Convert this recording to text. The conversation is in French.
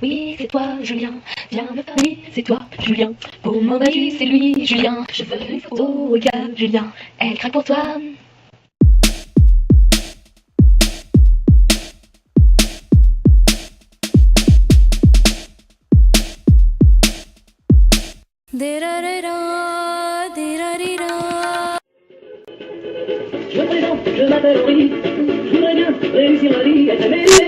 Oui, c'est toi, Julien. Viens me parler, c'est toi, Julien. Comment vas-tu, c'est lui, Julien. Je veux une photo, regarde, Julien. Elle craque pour toi. Je me présente, je m'appelle Henri. Je voudrais bien réussir ma vie, être aimé.